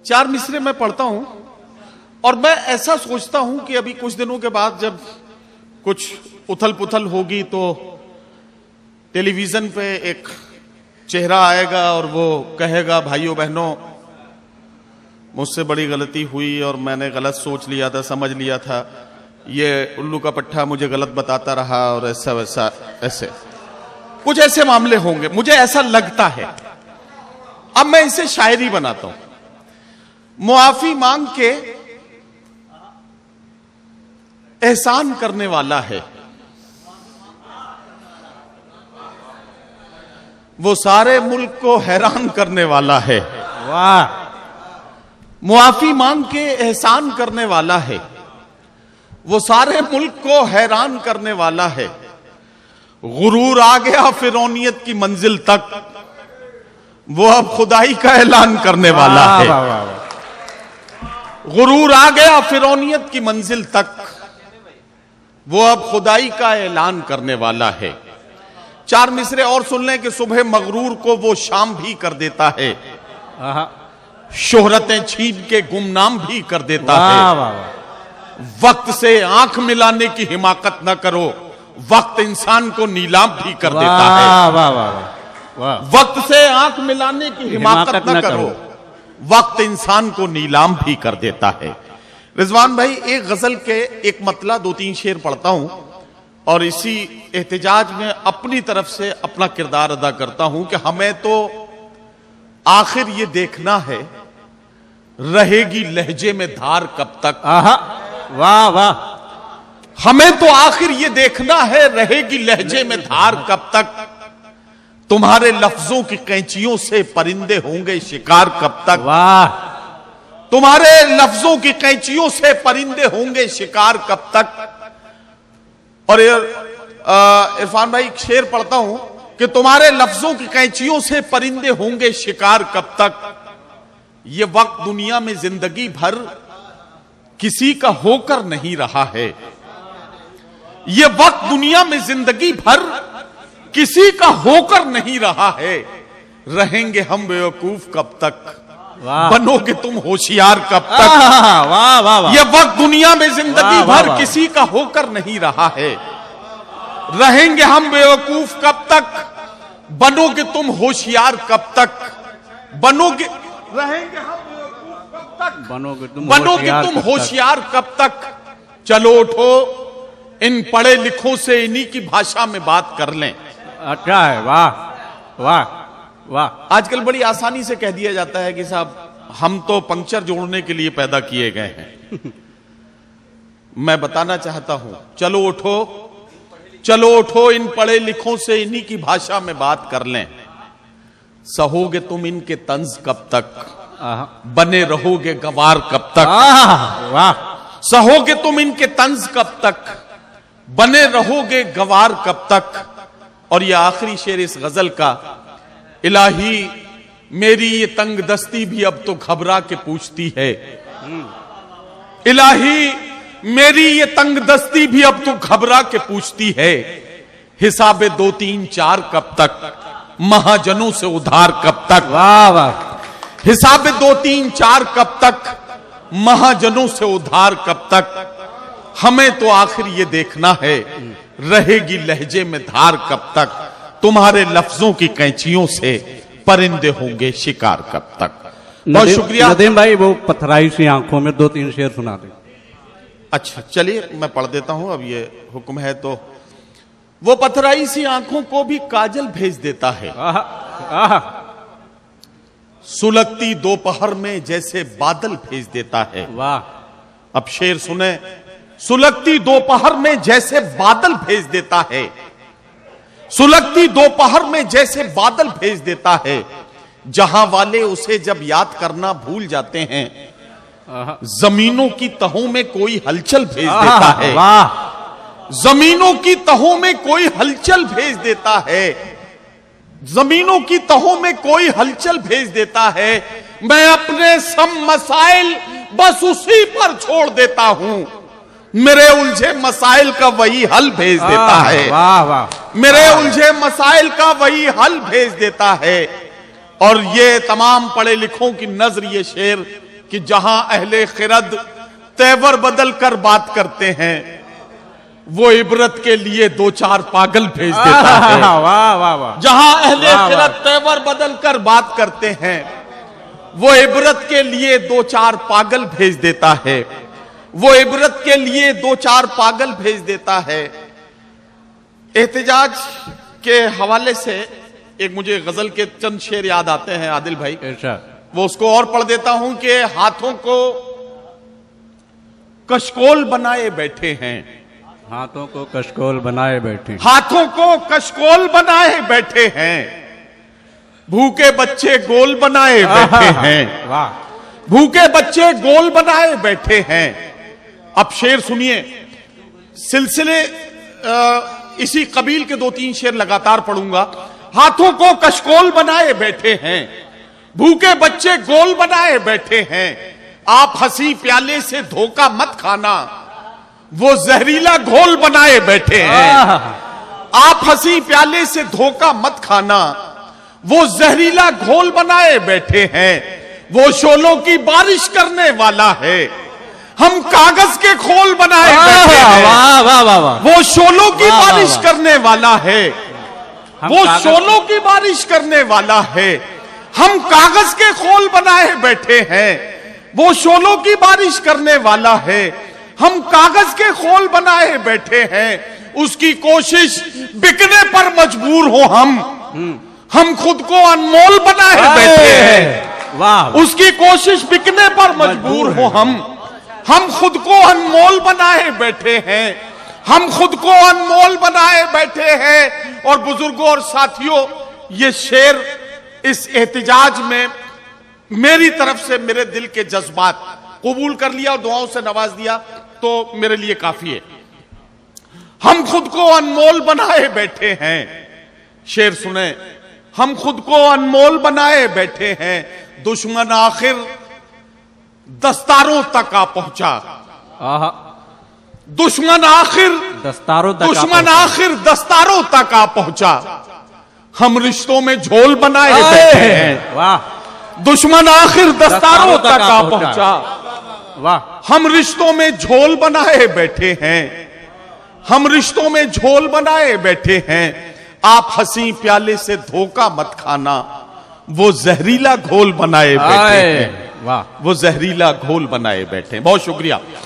चार मिसरे मैं पढ़ता हूं और मैं ऐसा सोचता हूं कि अभी कुछ दिनों के बाद जब कुछ उथल पुथल होगी तो टेलीविजन पे एक चेहरा आएगा और वो कहेगा, भाइयों बहनों, मुझसे बड़ी गलती हुई और मैंने गलत सोच लिया था, समझ लिया था, ये उल्लू का पट्टा मुझे गलत बताता रहा और ऐसा वैसा, ऐसे कुछ ऐसे मामले होंगे, मुझे ऐसा लगता है। अब मैं इसे शायरी बनाता हूं। मुआफी मांग के एहसान करने वाला है, वो सारे मुल्क को हैरान करने वाला है। वाह। मुआफी मांग के एहसान करने वाला है, वो सारे मुल्क को हैरान करने वाला है। गुरूर आ गया फिरौनियत की मंजिल तक, वो अब खुदाई का ऐलान करने वाला है। वाह, वाह, वाह। गुरूर आ गया फिरौनियत की मंजिल तक, वो अब खुदाई का ऐलान करने वाला है। चार मिसरे और सुन लें कि सुबह मगरूर को वो शाम भी कर देता है, शोहरतें छीन के गुमनाम भी कर देता है। वक्त से आंख मिलाने की हिमाकत न करो, वक्त इंसान को नीलाम भी कर देता है। वाह वाह वाह। वक्त से आंख मिलाने की हिमाकत न करो, वक्त इंसान को नीलाम भी कर देता है। रिजवान भाई, एक गजल के एक मतला दो तीन शेर पढ़ता हूं और इसी एहतजाज में अपनी तरफ से अपना किरदार अदा करता हूं कि हमें तो आखिर ये देखना है, रहेगी लहजे में धार कब तक। वाह वाह। हमें तो आखिर ये देखना है, रहेगी लहजे में धार कब तक। तुम्हारे लफ्जों की कैंचियों से परिंदे होंगे शिकार कब तक। वाह। तुम्हारे लफ्जों की कैंचियों से परिंदे होंगे शिकार कब तक। और इरफान भाई, एक शेर पढ़ता हूं कि तुम्हारे लफ्जों की कैंचियों से परिंदे होंगे शिकार कब तक। ये वक्त दुनिया में जिंदगी भर किसी का होकर नहीं रहा है। ये वक्त दुनिया में जिंदगी भर किसी का होकर नहीं रहा है। रहेंगे हम बेवकूफ कब तक, बनोगे तुम होशियार कब तक। वाह वाह वाह। ये वक्त दुनिया में जिंदगी भर किसी का होकर नहीं रहा है। रहेंगे हम बेवकूफ कब तक, बनोगे तुम होशियार कब तक। बनोगे, रहेंगे हम बेवकूफ कब तक, बनोगे तुम होशियार कब तक। चलो उठो, इन पढ़े लिखों से इन्हीं की भाषा में बात कर लें। अच्छा है। वाह वाह वाह। आजकल बड़ी आसानी से कह दिया जाता है कि साहब हम तो पंक्चर जोड़ने के लिए पैदा किए गए हैं। मैं बताना चाहता हूं, चलो उठो, चलो उठो, इन पढ़े लिखों से इन्हीं की भाषा में बात कर लें। सहोगे तुम इनके तंज कब तक, बने रहोगे गवार कब तक। वाह। सहोगे तुम इनके तंज कब तक, बने रहोगे गवार कब तक। और यह आखिरी शेर इस गजल का, इलाही मेरी ये तंग दस्ती भी अब तो घबरा के पूछती है। इलाही मेरी ये तंग दस्ती भी अब तो घबरा के पूछती है। हिसाबे 2 3 4 कब तक, महाजनों से उधार कब तक। वाह वाह। हिसाबे 2 3 4 कब तक, महाजनों से उधार कब तक। हमें तो आखिर ये देखना है, रहेगी लहजे में धार कब तक। तुम्हारे लफ्जों की कैंचियों से परिंदे होंगे शिकार कब तक। बहुत शुक्रिया नदीम भाई। वो पथराई सी आंखों में 2-3 शेर सुना दे। अच्छा चलिए, मैं पढ़ देता हूं, अब ये हुक्म है तो। वो पथराई सी आंखों को भी काजल भेज देता है, सुलगती दोपहर में जैसे बादल भेज देता है। वाह। अब शेर सुने, सुलगती दोपहर में जैसे बादल भेज देता है, सुलगती दोपहर में जैसे बादल भेज देता है। जहां वाले उसे जब याद करना भूल जाते हैं, जमीनों की तहों में कोई हलचल भेज देता है। वाह। जमीनों की तहों में कोई हलचल भेज देता है। जमीनों की तहों में कोई हलचल भेज देता है। मैं अपने सब मसाइल बस उसी पर छोड़ देता हूं, मेरे उलझे मसाइल का वही हल भेज देता है। वाह वाह। मेरे उलझे मसाइल का वही हल भेज देता है। और ये तमाम पढ़े लिखों की नजर ये शेर कि जहां अहले खिरद तेवर बदल कर बात करते हैं, वो इबरत के लिए दो चार पागल भेज देता है। वाह वाह वाह। जहां अहले वाह, खिरद तेवर बदल कर बात करते हैं, वो इबरत के लिए दो चार पागल भेज देता है। वो इबरत के लिए दो चार पागल भेज देता है। एहतजाज के हवाले से एक मुझे गजल के चंद शेर याद आते हैं आदिल भाई, इरशाद। वो उसको और पढ़ देता हूं कि हाथों को कशकोल बनाए बैठे हैं, हाथों को कशकोल बनाए बैठे, हाथों को कशकोल बनाए बैठे हैं, भूखे बच्चे गोल बनाए बैठे हैं, वाह। भूखे बच्चे गोल बनाए बैठे हैं। अब शेर सुनिए, सिलसिले इसी कबील के दो तीन शेर लगातार पढ़ूंगा। हाथों को कशकोल बनाए बैठे हैं, भूखे बच्चे गोल बनाए बैठे हैं, आप हंसी प्याले से धोखा मत खाना, वो जहरीला घोल बनाए बैठे हैं। आप हंसी प्याले से धोखा मत खाना, वो जहरीला घोल बनाए बैठे हैं। वो शोलों की बारिश करने वाला है, हम कागज के खोल बनाए बैठे हैं। वाह वाह वाह वाह। वो शोलों की वाह, बारिश वाह। करने वाला है, वो शोलों की बारिश करने वाला है, हम कागज के खोल बनाए बैठे हैं। वो शोलों की बारिश करने वाला है, हम कागज के खोल बनाए बैठे हैं। उसकी कोशिश बिकने पर मजबूर हो हम खुद को अनमोल बनाए बैठे हैं। वाह। उसकी कोशिश बिकने पर मजबूर हो हम खुद को अनमोल बनाए बैठे हैं, हम खुद को अनमोल बनाए बैठे हैं। और बुजुर्गों और साथियों, ये शेर इस एहतिजाज में मेरी तरफ से मेरे दिल के जज्बात कबूल कर लिया और दुआओं से नवाज दिया तो मेरे लिए काफी है। हम खुद को अनमोल बनाए बैठे हैं, शेर सुने, हम खुद को अनमोल बनाए बैठे हैं। दुश्मन आखिर दस्तारों तक आ पहुंचा, दुश्मन आखिर दस्तारों तक, दुश्मन आखिर दस्तारों तक आ पहुंचा, हम रिश्तों में झोल बनाए बैठे हैं। वाह। दुश्मन आखिर दस्तारों तक आ पहुंचा, वाह। हम रिश्तों में झोल बनाए बैठे हैं, हम रिश्तों में झोल बनाए बैठे हैं। आप हंसी प्याले से धोखा मत खाना, वो जहरीला घोल बनाए बैठे हैं। वाह। वो जहरीला घोल बनाए बैठे हैं। बहुत शुक्रिया।